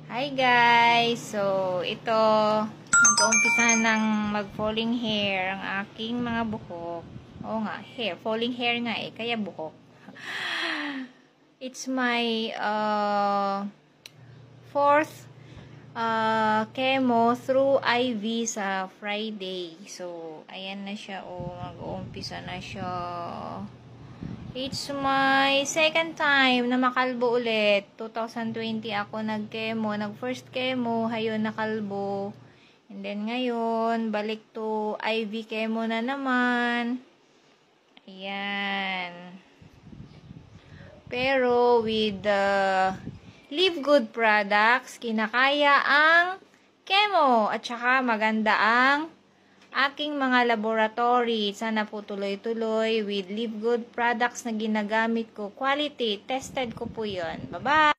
Hi guys! So, ito, nag-uumpisa ng mag-falling hair ang aking mga buhok. Oo nga, hair. Falling hair nga kaya buhok. It's my fourth chemo through IV sa Friday. So, ayan na siya. Mag-uumpisa na siya. It's my second time na makalbo ulit. 2020 ako nag-chemo. Nag-first chemo, hayon nakalbo. And then ngayon, balik to IV chemo na naman. Ayan. Pero with the Live Good products, kinakaya ang chemo. At saka maganda ang aking mga laboratory. Sana po tuloy-tuloy with Live Good products na ginagamit ko. Quality, tested ko po yun. Bye-bye!